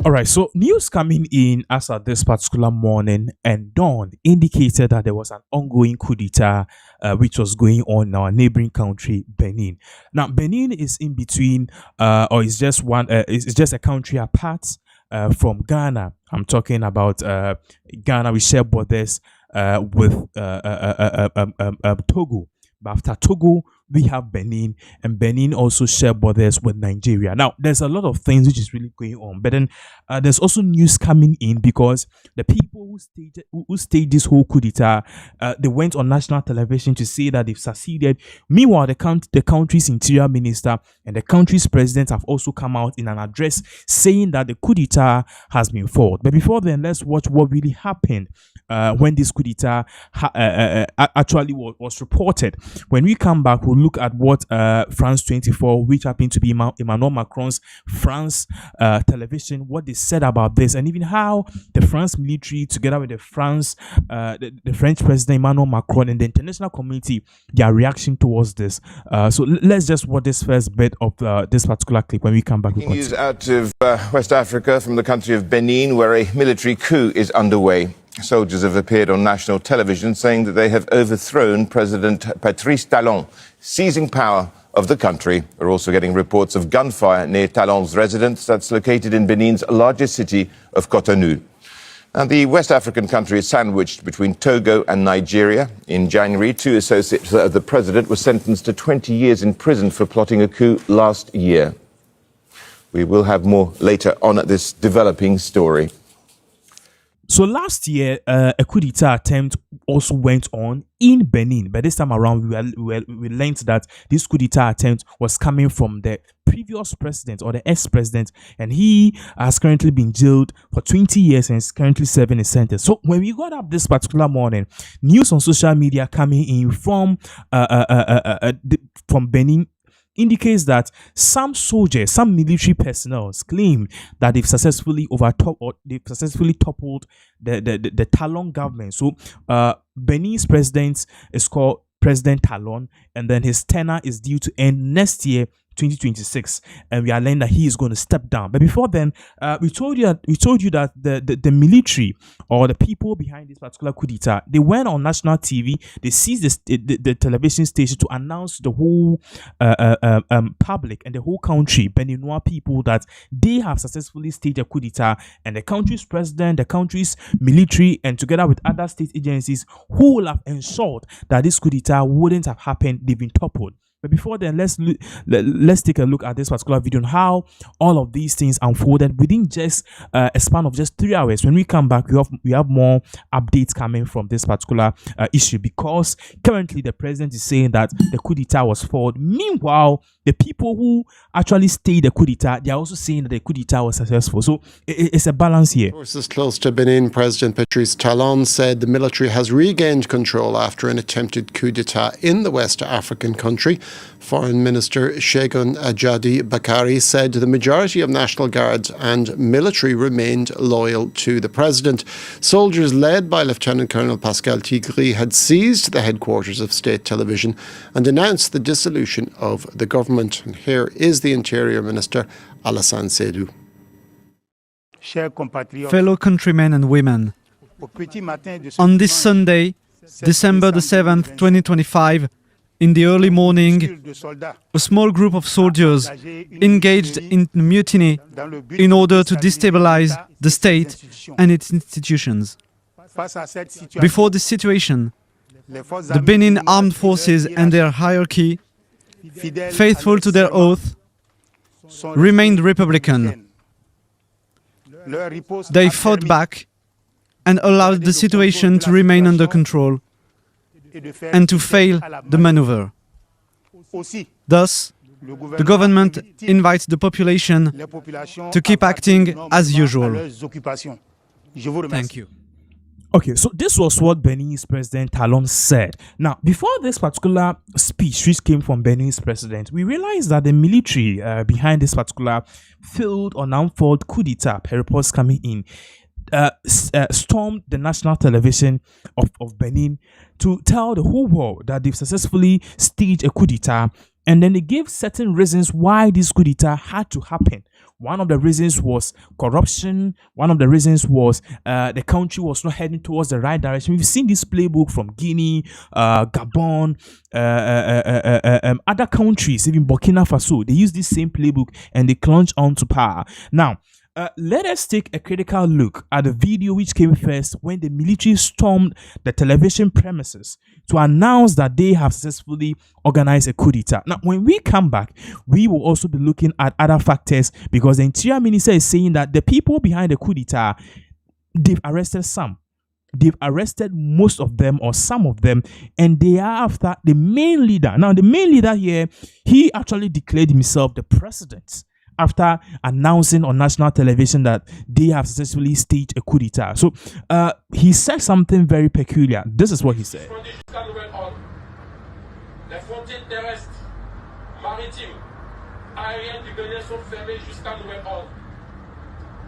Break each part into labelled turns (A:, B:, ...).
A: All right, so news coming in as at this particular morning and dawn indicated that there was an ongoing coup d'etat which was going on in our neighboring country, Benin. Now, Benin is in between, or is just one, it's just a country apart from Ghana. I'm talking about Ghana. We share borders with Togo. But after Togo, we have Benin, and Benin also share borders with Nigeria. Now, there's a lot of things which is really going on, but then there's also news coming in because the people who staged this whole coup d'etat, they went on national television to say that they've succeeded. Meanwhile, the country's interior minister and the country's president have also come out in an address saying that the coup d'etat has been fought. But before then, let's watch what really happened when this coup d'etat actually was reported. When we come back, we'll look at what France 24, which happened to be Emmanuel Macron's France television, what they said about this, and even how the France military, together with the French president Emmanuel Macron and the international community, their reaction towards this. So let's just watch this first bit of this particular clip. When we come back, we'll
B: news out of West Africa from the country of Benin, where a military coup is underway. Soldiers have appeared on national television saying that they have overthrown President Patrice Talon, seizing power of the country. We're also getting reports of gunfire near Talon's residence that's located in Benin's largest city of Cotonou. Now, the West African country is sandwiched between Togo and Nigeria. In January, 2 associates of the president were sentenced to 20 years in prison for plotting a coup last year. We will have more later on at this developing story.
A: So last year, a coup d'etat attempt also went on in Benin, but this time around, we learned that this coup d'etat attempt was coming from the previous president, or the ex-president, and he has currently been jailed for 20 years and is currently serving a sentence. So when we got up this particular morning, news on social media coming in from Benin indicates that some soldiers, some military personnel claim that they've successfully toppled the Talon government. So Benin's president is called President Talon, and then his tenure is due to end next year, 2026, and we are learning that he is going to step down. But before then, we told you that the military, or the people behind this particular coup d'etat, they went on national TV. They seized the television station to announce to the whole public and the whole country, Beninois people, that they have successfully staged a coup d'etat, and the country's president, the country's military, and together with other state agencies who will have ensured that this coup d'etat wouldn't have happened, they've been toppled. But before then, let's take a look at this particular video and how all of these things unfolded within just a span of just 3 hours. When we come back, we have more updates coming from this particular issue, because currently the president is saying that the coup d'etat was fought. Meanwhile, the people who actually staged the coup d'etat, they are also saying that the coup d'etat was successful. So it's a balance here.
C: Sources close to Benin President Patrice Talon said the military has regained control after an attempted coup d'etat in the West African country. Foreign Minister Shegun Ajadi Bakari said the majority of National Guards and military remained loyal to the president. Soldiers led by Lieutenant Colonel Pascal Tigri had seized the headquarters of state television and announced the dissolution of the government. And here is the Interior Minister, Alassane Seydou.
D: Fellow countrymen and women, on this Sunday, December the 7th, 2025, in the early morning, a small group of soldiers engaged in mutiny in order to destabilize the state and its institutions. Before this situation, the Benin armed forces and their hierarchy, faithful to their oath, remained republican. They fought back and allowed the situation to remain under control and to fail the maneuver. Thus, the government invites the population to keep acting as usual. Thank you.
A: Okay, so this was what Benin's President Talon said. Now, before this particular speech which came from Benin's president, we realized that the military behind this particular failed or unfold coup d'etat, per reports coming in, stormed the national television of Benin to tell the whole world that they've successfully staged a coup d'etat, and then they gave certain reasons why this coup d'etat had to happen. One of the reasons was corruption. One of the reasons was the country was not heading towards the right direction. We've seen this playbook from Guinea, Gabon, other countries, even Burkina Faso. They use this same playbook and they clutch on to power. Now, let us take a critical look at the video which came first when the military stormed the television premises to announce that they have successfully organized a coup d'etat. Now, when we come back, we will also be looking at other factors because the Interior Minister is saying that the people behind the coup d'etat, they've arrested some. They've arrested most of them or some of them, and they are after the main leader. Now, the main leader here, he actually declared himself the president after announcing on national television that they have successfully staged a coup d'etat. So he said something very peculiar. This is what he said.
E: Les frontières terrestres, maritimes, aériennes du Bénin sont fermées jusqu'à nouvel ordre.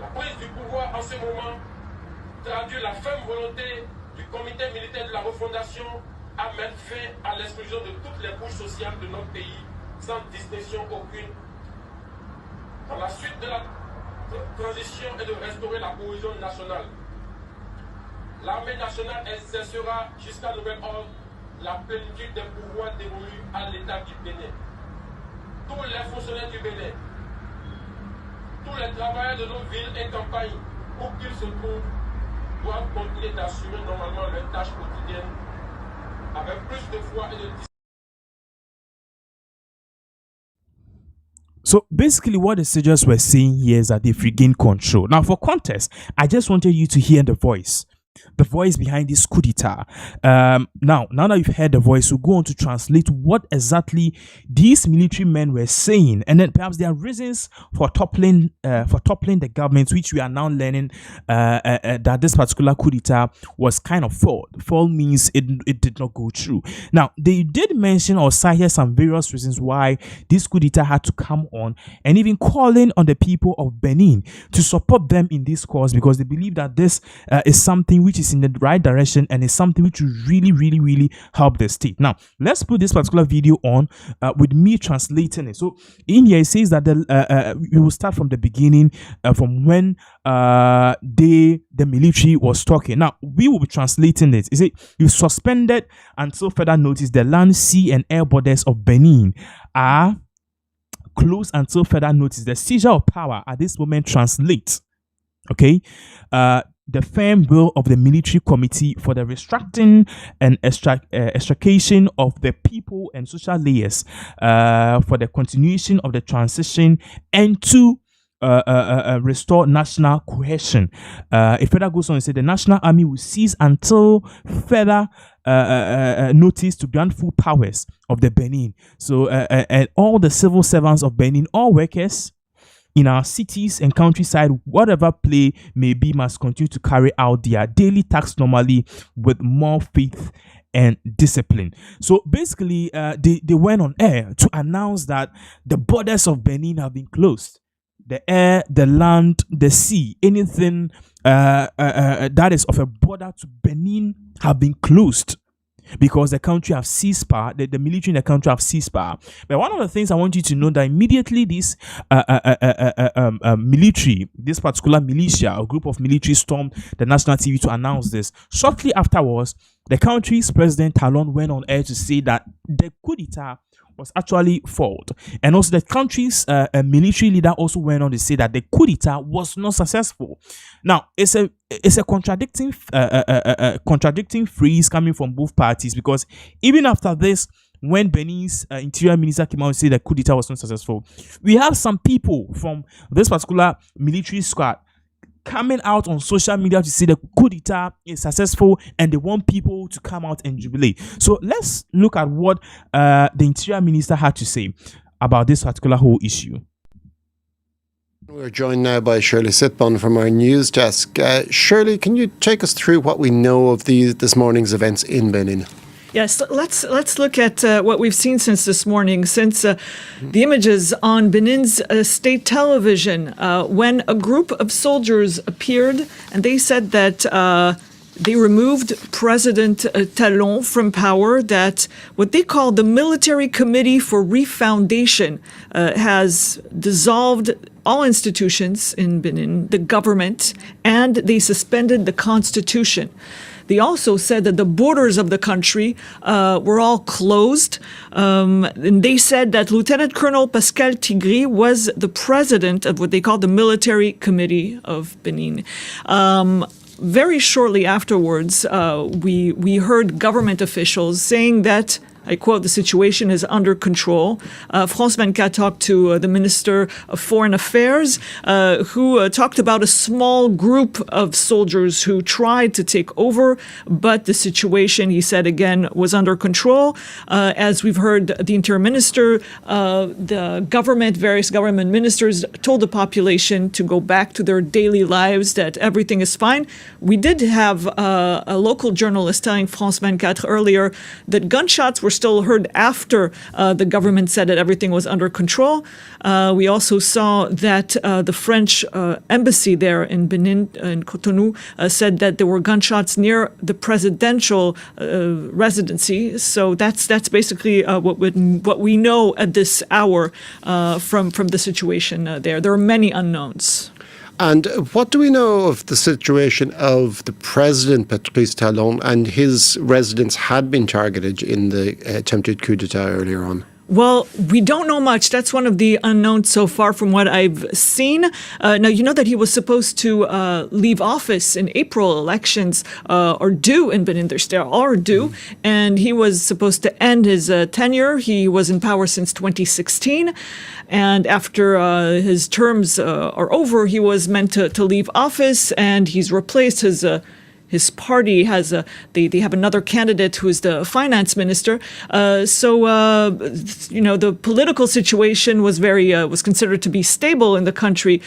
E: La prise du pouvoir en ce moment traduit la ferme volonté du comité militaire de la refondation à mettre fin à l'exclusion de toutes les couches sociales de notre pays, sans distinction aucune. Dans la suite de la transition et de restaurer la cohésion nationale. L'armée nationale exercera jusqu'à nouvel ordre la plénitude des pouvoirs dévolus à l'État du Bénin. Tous les fonctionnaires du Bénin, tous les travailleurs de nos villes et campagnes, où qu'ils se trouvent, doivent continuer d'assurer normalement leurs tâches quotidiennes avec plus de foi et de discipline.
A: So basically what the soldiers were saying here is that they've regained control. Now for context, I just wanted you to hear the voice behind this coup d'etat. Now that you've heard the voice, we'll go on to translate what exactly these military men were saying, and then perhaps their reasons for toppling the government, which we are now learning that this particular coup d'etat was kind of failed. Failed means it did not go through. Now they did mention or cite here some various reasons why this coup d'etat had to come on, and even calling on the people of Benin to support them in this cause because they believe that this is something which is in the right direction and is something which will really help the state. Now let's put this particular video on with me translating it. So in here it says that we will start from the beginning, from when the military was talking. Now we will be translating it. Is it you suspended until further notice the land, sea and air borders of Benin are closed until further notice. The seizure of power at this moment translates, okay, the firm will of the military committee for the restricting and extrication of the people and social layers for the continuation of the transition and to restore national cohesion. It further goes on to say the National Army will cease until further notice to grant full powers of the Benin. So and all the civil servants of Benin, all workers in our cities and countryside, whatever play may be, must continue to carry out their daily tasks normally with more faith and discipline. So basically, they went on air to announce that the borders of Benin have been closed. The air, the land, the sea, anything that is of a border to Benin have been closed, because the country have seized power, the military in the country have seized power. But one of the things I want you to know that immediately this military, this particular militia or group of military stormed the national TV to announce this. Shortly afterwards, the country's president Talon went on air to say that the coup d'etat was actually failed, and also the country's military leader also went on to say that the coup d'etat was not successful. Now it's a contradicting phrase coming from both parties, because even after this, when Benin's interior minister came out and said that coup d'etat was not successful, we have some people from this particular military squad coming out on social media to say the coup d'etat is successful and they want people to come out and jubilate. So let's look at what the interior minister had to say about this particular whole issue.
C: We're joined now by Shirley Sitbon from our news desk. Shirley, can you take us through what we know of this morning's events in Benin?
F: Yes, let's look at what we've seen since this morning, since the images on Benin's state television, when a group of soldiers appeared and they said that they removed President Talon from power, that what they call the Military Committee for Refoundation has dissolved all institutions in Benin, the government, and they suspended the constitution. They also said that the borders of the country were all closed. And they said that Lieutenant Colonel Pascal Tigri was the president of what they call the Military Committee of Benin. Very shortly afterwards, we heard government officials saying that, I quote, the situation is under control. France 24 talked to the Minister of Foreign Affairs, who talked about a small group of soldiers who tried to take over, but the situation, he said again, was under control. As we've heard the Interior Minister, the government, various government ministers told the population to go back to their daily lives, that everything is fine. We did have a local journalist telling France 24 earlier that gunshots were still heard after the government said that everything was under control. We also saw that the French embassy there in Benin, in Cotonou, said that there were gunshots near the presidential residency. So that's basically what we know at this hour from the situation there. There are many unknowns.
C: And what do we know of the situation of the president, Patrice Talon, and his residence had been targeted in the attempted coup d'etat earlier on?
F: Well, we don't know much. That's one of the unknowns so far from what I've seen. Now, you know that he was supposed to leave office in April. Elections are due in Benin. They are due. And he was supposed to end his tenure. He was in power since 2016. And after his terms are over, he was meant to leave office, and he's replaced his party has they have another candidate who is the finance minister. The political situation was was considered to be stable in the country.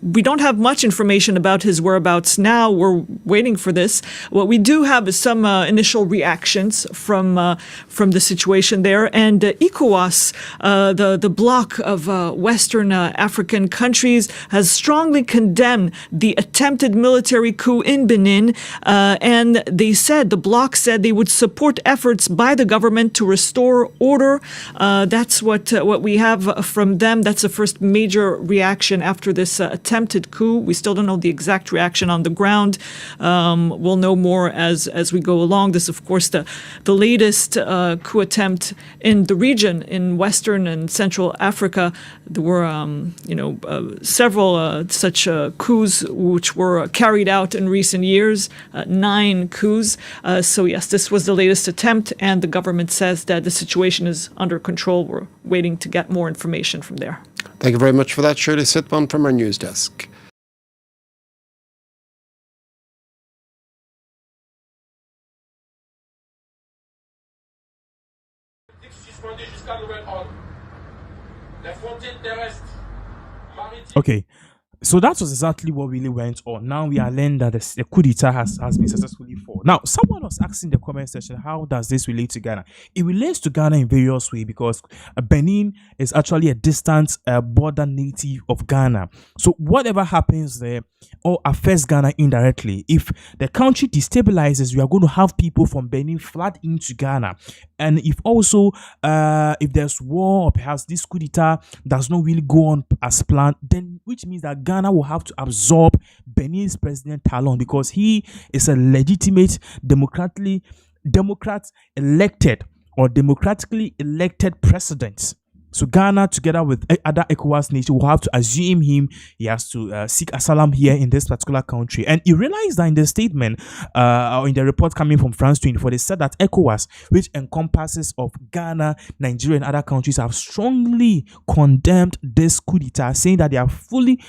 F: We don't have much information about his whereabouts now. We're waiting for this. What we do have is some initial reactions from the situation there. And ECOWAS, the bloc of Western African countries, has strongly condemned the attempted military coup in Benin. And the bloc said they would support efforts by the government to restore order. That's what we have from them. That's the first major reaction after this attempted coup. We still don't know the exact reaction on the ground. We'll know more as we go along. This, of course, the latest coup attempt in the region in Western and Central Africa. There were several such coups which were carried out in recent years, 9 coups. So yes, this was the latest attempt, and the government says that the situation is under control. We're waiting to get more information from there.
C: Thank you very much for that, Shirley Sitbon from our news desk.
A: Okay, so that was exactly what really went on. Now we are learning that the coup d'etat has been successfully fought. Now, someone was asking in the comment section, how does this relate to Ghana? It relates to Ghana in various ways because Benin is actually a distant border native of Ghana. So whatever happens there or affects Ghana indirectly, if the country destabilizes, we are going to have people from Benin flood into Ghana. And if also, if there's war or perhaps this coup d'etat does not really go on as planned, then which means that Ghana will have to absorb Benin's President Talon because he is a legitimate democratically elected president. So Ghana, together with other ECOWAS nations, will have to assume him. He has to seek asylum here in this particular country. And you realize that in the statement, or in the report coming from France 24, they said that ECOWAS, which encompasses of Ghana, Nigeria, and other countries, have strongly condemned this coup d'etat, saying that they are fully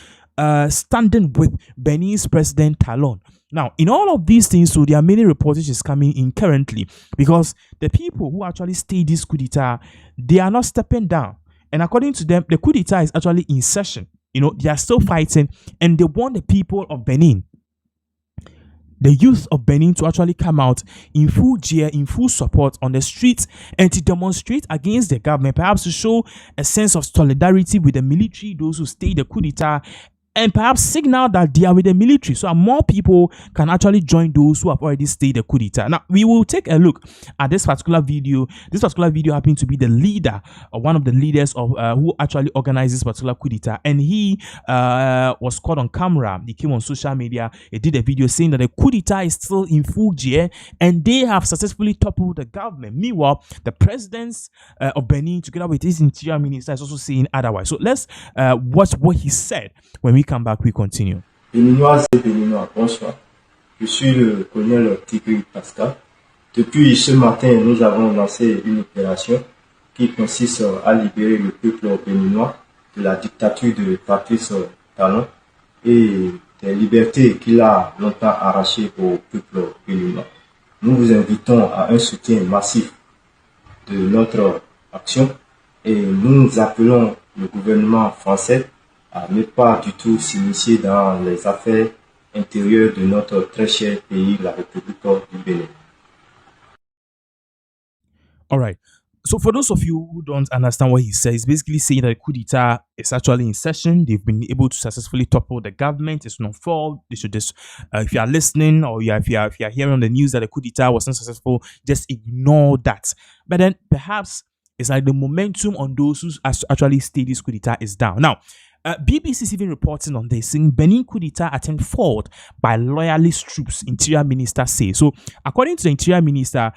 A: standing with Benin's President Talon. Now, in all of these things, so there are many reportages coming in currently because the people who actually staged this coup d'etat, they are not stepping down. And according to them, the coup d'etat is actually in session. They are still fighting, and they want the people of Benin, the youth of Benin, to actually come out in full cheer, in full support on the streets and to demonstrate against the government, perhaps to show a sense of solidarity with the military, those who staged the coup d'etat, and perhaps signal that they are with the military, so that more people can actually join those who have already stayed the coup d'etat. Now, we will take a look at this particular video. This particular video happened to be the leader, or one of the leaders of who actually organized this particular coup d'etat, and he was caught on camera. He came on social media. He did a video saying that the coup d'etat is still in full gear, and they have successfully toppled the government. Meanwhile, the presidents of Benin, together with his interior minister, is also saying otherwise. So let's watch what he said. When we come back, we continue.
G: Béninoises et Béninois, bonsoir. Je suis le colonel Tigri Pascal. Depuis ce matin, nous avons lancé une opération qui consiste à libérer le peuple béninois de la dictature de Patrice Talon et des libertés qu'il a longtemps arrachées au peuple béninois. Nous vous invitons à un soutien massif de notre action et nous appelons le gouvernement français à ne pas du tout s'initier dans les affaires intérieures de notre très cher pays, la République du Bénin.
A: All right. So for those of you who don't understand what he says, he's basically saying that the coup d'etat is actually in session. They've been able to successfully topple the government. It's not fault. They should just, if you are listening, or if you are hearing on the news that the coup d'etat was not successful, just ignore that. But then perhaps it's like the momentum on those who actually stay this coup d'etat is down. Now, BBC is even reporting on this, saying Benin coup d'etat attempt foiled by loyalist troops, Interior Minister says. So, according to the Interior Minister,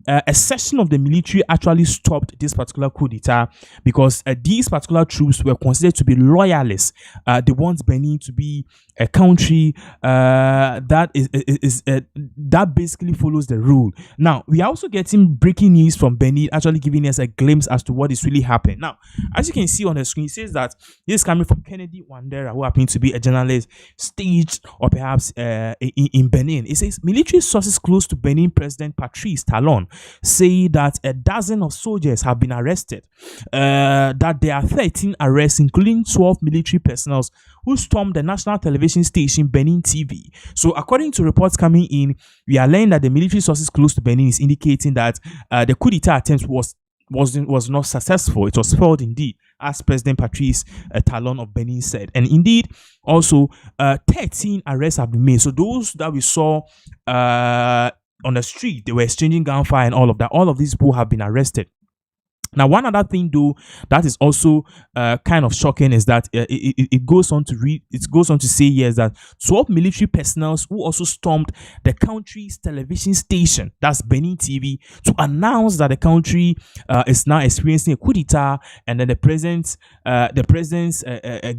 A: a section of the military actually stopped this particular coup d'etat because these particular troops were considered to be loyalists. They want Benin to be a country that that basically follows the rule. Now, we are also getting breaking news from Benin, actually giving us a glimpse as to what is really happening. Now, as you can see on the screen, it says that this is coming from Kennedy Wandera, who happened to be a journalist staged or perhaps in Benin. It says military sources close to Benin President Patrice Talon say that a dozen of soldiers have been arrested, that there are 13 arrests, including 12 military personnel who stormed the national television station Benin TV. So according to reports coming in, we are learning that the military sources close to Benin is indicating that the coup d'etat attempt was not successful. It was failed indeed, as President Patrice Talon of Benin said. And indeed, also 13 arrests have been made. So those that we saw on the street, they were exchanging gunfire and all of that. All of these people have been arrested. Now, one other thing, though, that is also kind of shocking is that it goes on to read. It goes on to say here that 12 military personnel who also stormed the country's television station, that's Benin TV, to announce that the country is now experiencing a coup d'etat, and then the president's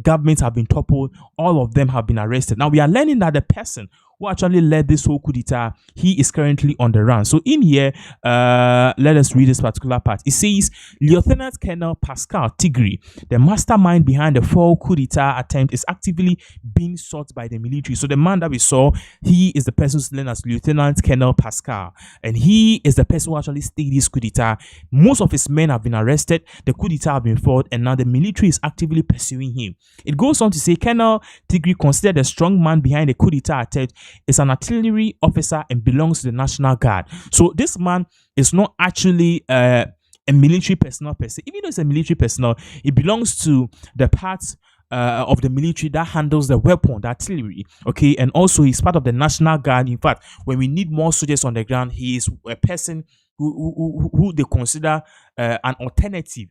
A: government have been toppled. All of them have been arrested. Now we are learning that the person who actually led this whole coup d'etat, he is currently on the run. So in here, let us read this particular part. It says, Lieutenant Colonel Pascal Tigri, the mastermind behind the fall coup d'etat attempt, is actively being sought by the military. So the man that we saw, he is the person who's known as Lieutenant Colonel Pascal, and he is the person who actually staged this coup d'etat. Most of his men have been arrested, the coup d'etat have been fought, and now the military is actively pursuing him. It goes on to say, Colonel Tigri, considered the strong man behind the coup d'etat attempt, is an artillery officer and belongs to the National Guard. So this man is not actually a military personnel per se. Even though it's a military personnel, it belongs to the parts of the military that handles the weapon, the artillery. Okay, and also he's part of the National Guard. In fact, when we need more soldiers on the ground, he is a person who they consider an alternative,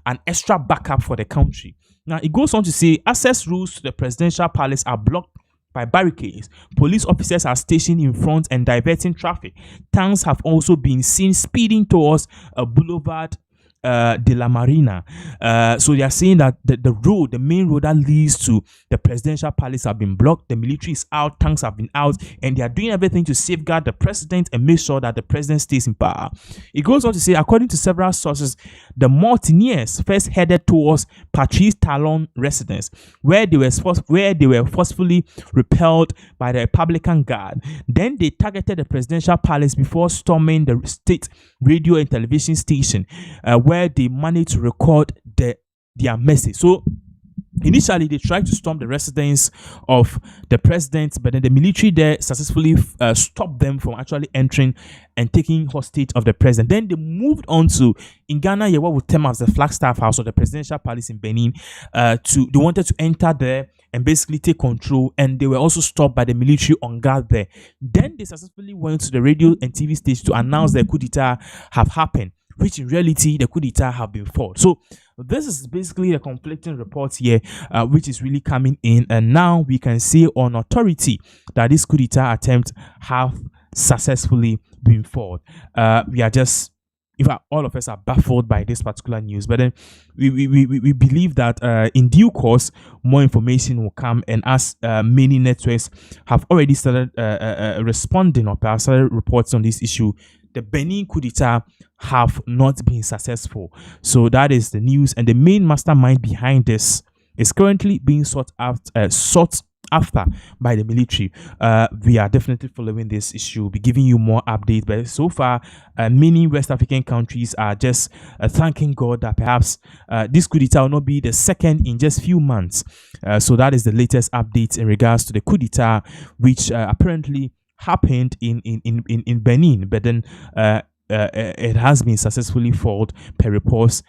A: an extra backup for the country. Now it goes on to say, access routes to the presidential palace are blocked by barricades. Police officers are stationed in front and diverting traffic. Tanks have also been seen speeding towards a boulevard de la Marina. So they are saying that the main road that leads to the presidential palace have been blocked. The military is out, tanks have been out, and they are doing everything to safeguard the president and make sure that the president stays in power. It goes on to say, according to several sources, the mutineers first headed towards Patrice Talon residence, where they were forcefully repelled by the Republican Guard. Then they targeted the presidential palace before storming the state radio and television station, where they managed to record their message. So initially, they tried to storm the residence of the president, but then the military there successfully stopped them from actually entering and taking hostage of the president. Then they moved on to, in Ghana, what we term as the Flagstaff House or the presidential palace in Benin. They wanted to enter there and basically take control, and they were also stopped by the military on guard there. Then they successfully went to the radio and TV stage to announce the coup d'etat have happened, which in reality the coup d'etat have been fought. So this is basically the conflicting report here, which is really coming in, and now we can say on authority that this coup d'etat attempt have successfully been fought. We are just, in fact, all of us are baffled by this particular news, but then we believe that in due course more information will come, and as many networks have already started responding or perhaps started reports on this issue, the Benin coup d'etat have not been successful. So that is the news, and the main mastermind behind this is currently being sought after by the military. We are definitely following this issue. We'll be giving you more updates, but so far many West African countries are just thanking God that perhaps this coup d'etat will not be the second in just few months. So that is the latest update in regards to the coup d'etat, which apparently happened in Benin, but then it has been successfully fought per reports